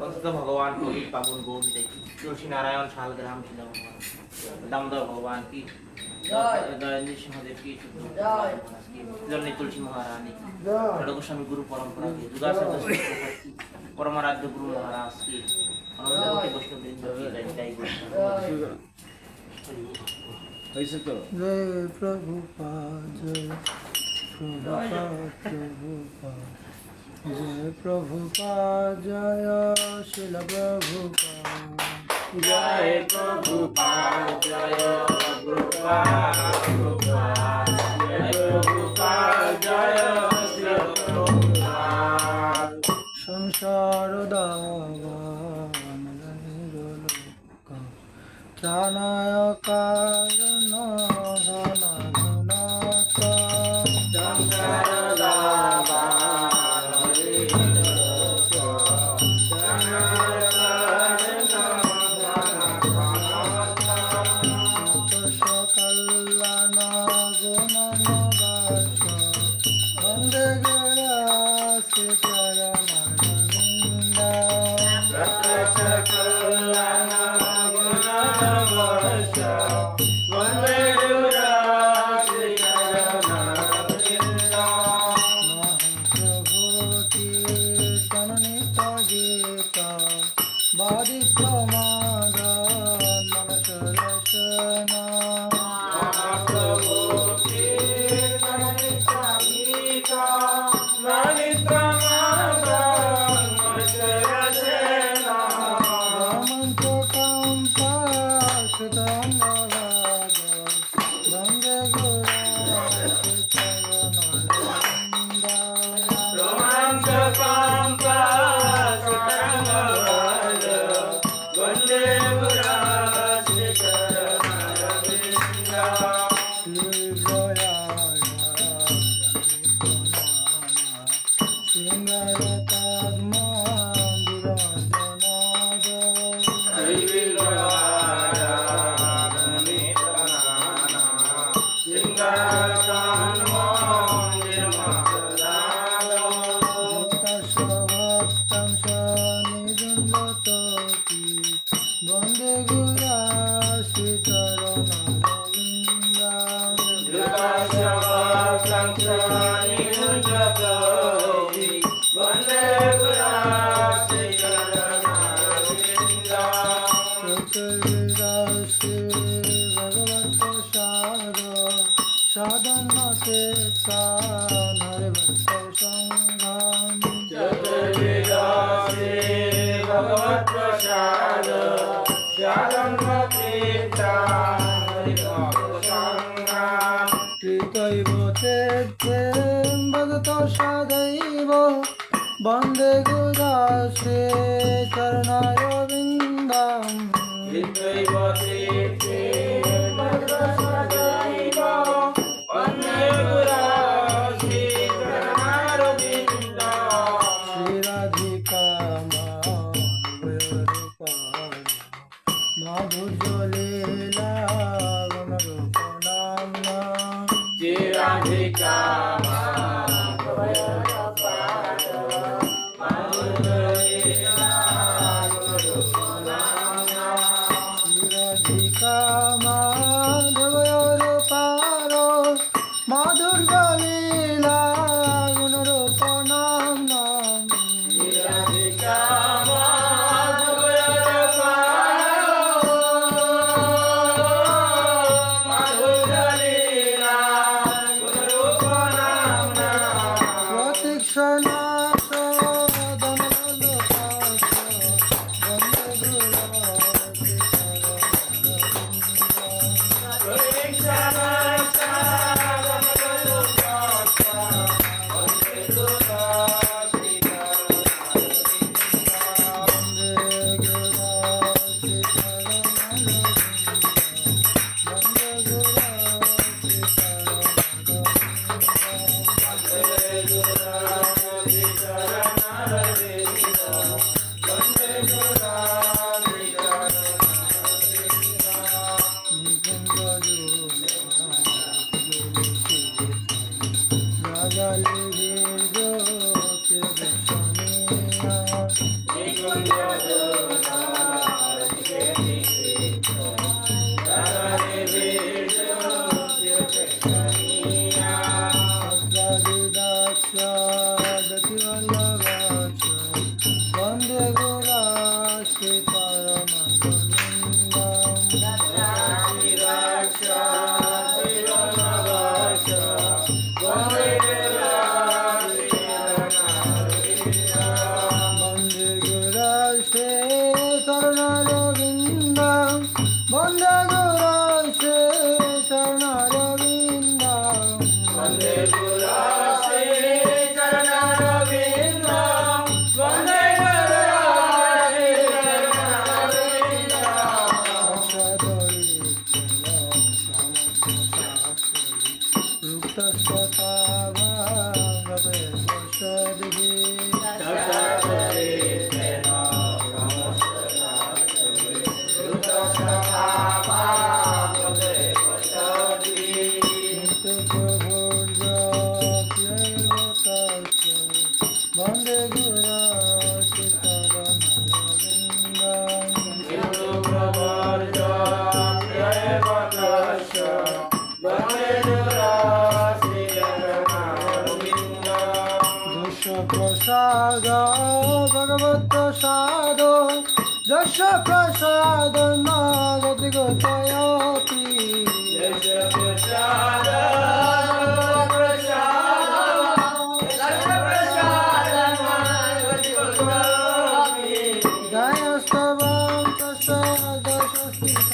অন্তত भगवान कबीर पावन गोविंद तुलसी नारायण शालग्राम शिला दामोदर भगवान की नृसिंहदेव की जन्य तुलसी महारानी गोस्वामी गुरु परंपरा की परमाराध्य गुरु महाराज की वैष्णव जय प्रभुपाद जय प्रभुपाद जय शिल प्रभुपाद जय प्रभुपाद जय प्रभुपाद जय प्रभुपाद जय श्री प्रभुपाद संसार दावान निरोलोक त्राणाय कारण घनघनत संसार दावान निरोलोक त्राणाय कारण कल्याण गुणनवास वंदे गुरासि चरणरविन्द प्रत्यक्ष कल्याण गुणनवास वंदे गुरासि चरणरविन्द महाप्रभुति तननित गीता बादिक्रमाद नम सरसना महाप्रभु कीर्तन गीता ललितमादन वचरसेना रामन्तो काम्पा सुतंगराज वन्दे गुरासि चरणरविन्द रोमांच कांपा सुतंगराज वंदे गुरासि चरणरविन्द वन्दे गुरासि चरणरविन्द चतुर्विदासि भगवत्प्रसाद साधनचेता नरभक्तसङ्घम् भगवत्प्रसाद शारङ्गतीर्था हरिभक्तसङ्घम् कृतैव तेभ्ये भगत सदैव वन्दे गुरासि चरणरविन्दम् विद्वैव तीर्थे भद्रसदैव वन्दे गुरासि चरणरविन्दम् श्रीराधिका माधुर्यलीला गुणरूपनाम्ना श्रीराधिका श्रीराधिका माधवरूपारो माधुर्यलीला गुणरूपनाम्ना Nikunja रागा भगवत प्रसाद जश प्रसाद नागति गतयाति जयस्तवं प्रसाद स्वस्ति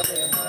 Hare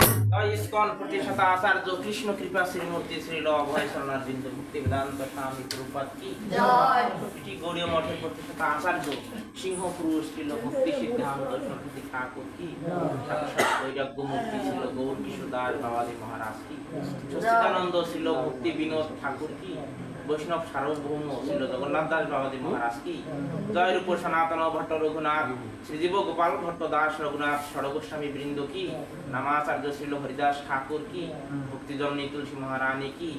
प्रतिशत आचार्य कृष्ण कृपा श्रीमूर्ति श्रील अभय शरणार बिंदु मुक्ति वेदांत स्वामी प्रभुपाद की जय। गौड़ीय मठेर प्रतिशत आचार्य सिंह पुरुष श्रील भक्ति सिद्धांत सरस्वती ठाकुर की वैराग्य मूर्ति श्रील गौर किशोर दास बाबाजी महाराज की सच्चिदानंद श्रील भक्ति विनोद ठाकुर की वैष्णव सार्वभौम श्रील जगन्नाथ दास बाबाजी महाराज की जय। रूप सनातन भट्ट रघुनाथ श्रीजीव गोपाल भट्ट दास रघुनाथ षडगोस्वामी वृंद की नामाचार्य श्रील हरिदास ठाकुर की भक्ति जननी तुलसी महारानी की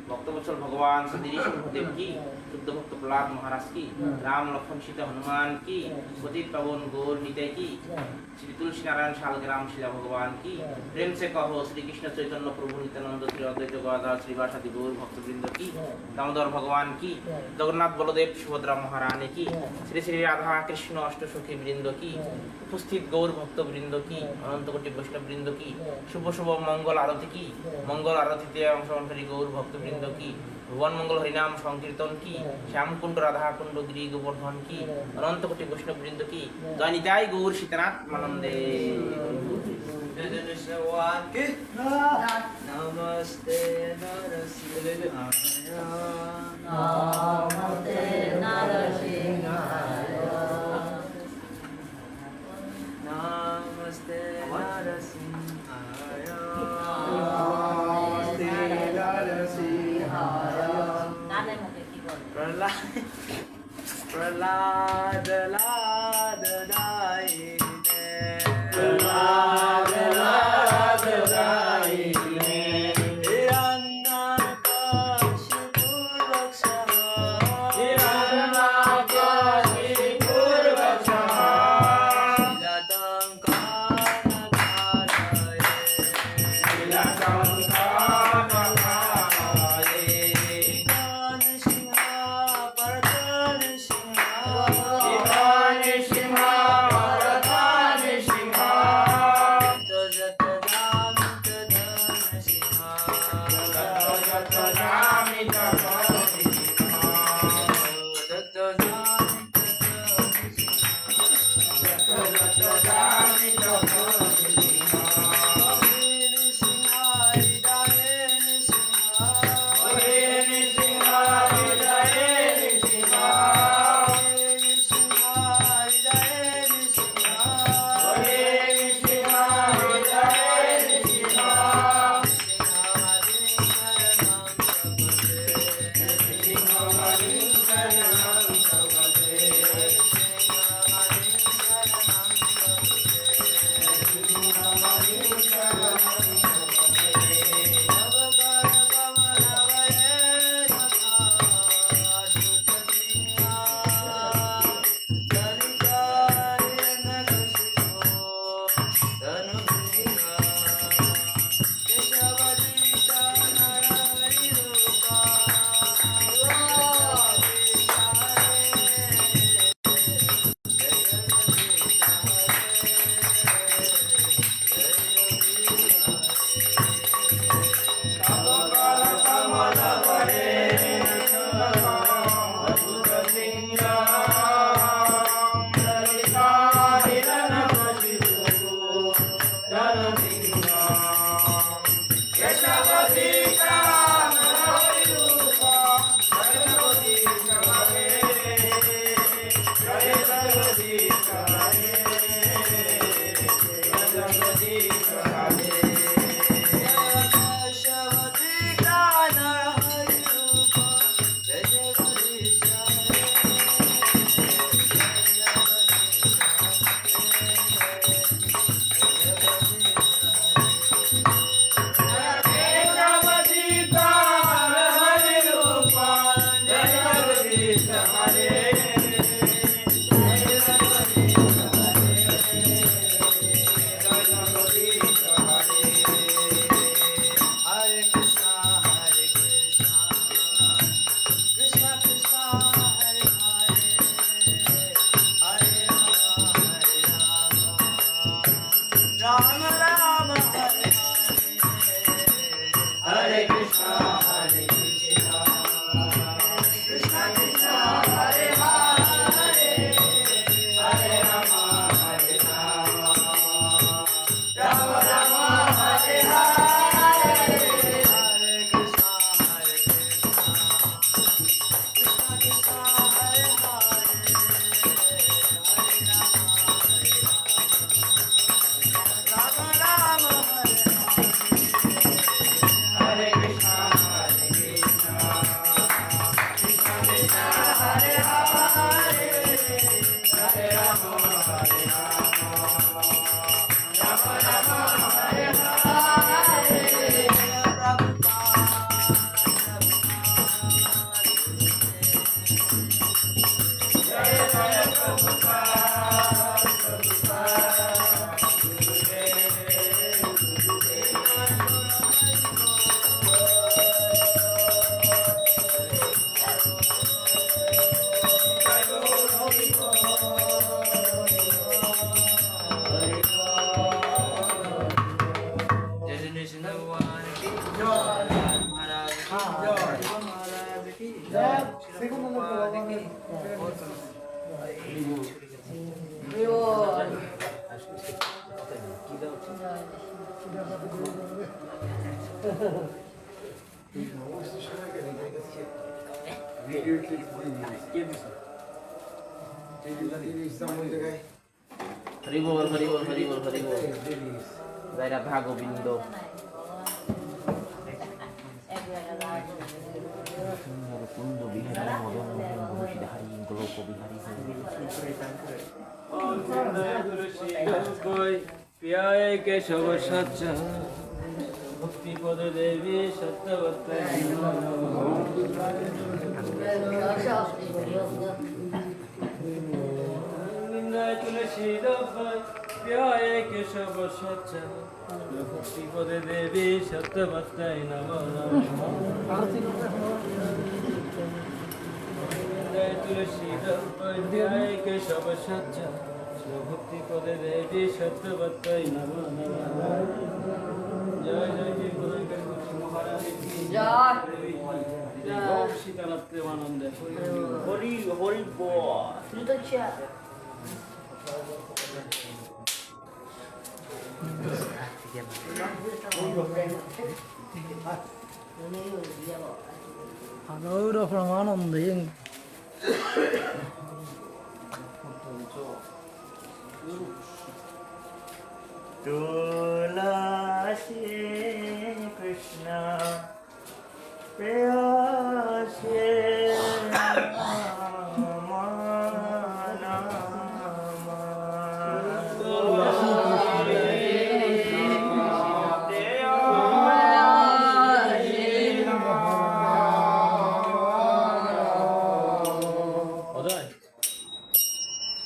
भक्तवत्सल भगवान श्री देव की शुद्ध भक्त प्रहलाद महाराज की राम लक्ष्मण सीता हनुमान की पतित पावन गौर निताई की श्री तुलसी नारायण शालग्राम शिला भगवान की प्रेम से कहो श्री कृष्ण चैतन्य प्रभु नित्यानंद श्री अद्वैत गदाधर श्रीवासादि गौर भक्तवृंद की दामोदर भगवान की जगन्नाथ बलदेव सुभद्रा महारानी की श्री श्री राधा कृष्ण अष्टसखी वृंद की उपस्थित गौर भक्त वृंद की अनंत कोटि वैष्णव वृंद की शुभ शुभ मंगल आरती की मंगल आरती अंशकारी गौर भक्त वृंद की भुवन मंगल हरिनाम संकीर्तन की श्याम कुंड राधा कुंड गिरी गोवर्धन की अनंत कोटि वैष्णव वृंद की जय निताई गौर सीतानाथ मानंदे नमस्ते नरसिंहाय नमस्ते Nanay mo kay keyboard. Pralhad लाद दायिने प्रल्हाद लाद दायिने हिरण्यकशिपुर्वक्षः हिरण्यकशिपुर्वक्षः Video clip din. Jadi lagi ni sama je kan. Hari বল হরি বল হরি বল হরি বল জয় রাধা গোবিন্দ কুঞ্জ বিহারী মদন মোহন মুর্শিদাহারি গোলক বিহারী प्याय केशव सच्चा भक्ति पद देवी सत्यवत्ता तुलसी प्याय केशव सच्चा भक्ति पद देवी सत्यवत्ता नमः तुलसी प्याय केशव सच्चा भक्ति पदे देवी सत्यवत्ताय नमः नमः जय जय जय गुरु महाराज की जय जय सीतानाथ प्रेमानंद हरि हरि बोल Gauda Pramananda yung तुलसी कृष्ण प्रेयसी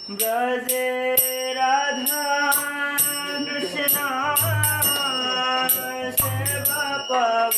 ब्रजे राधा कृष्ण सेवा पाव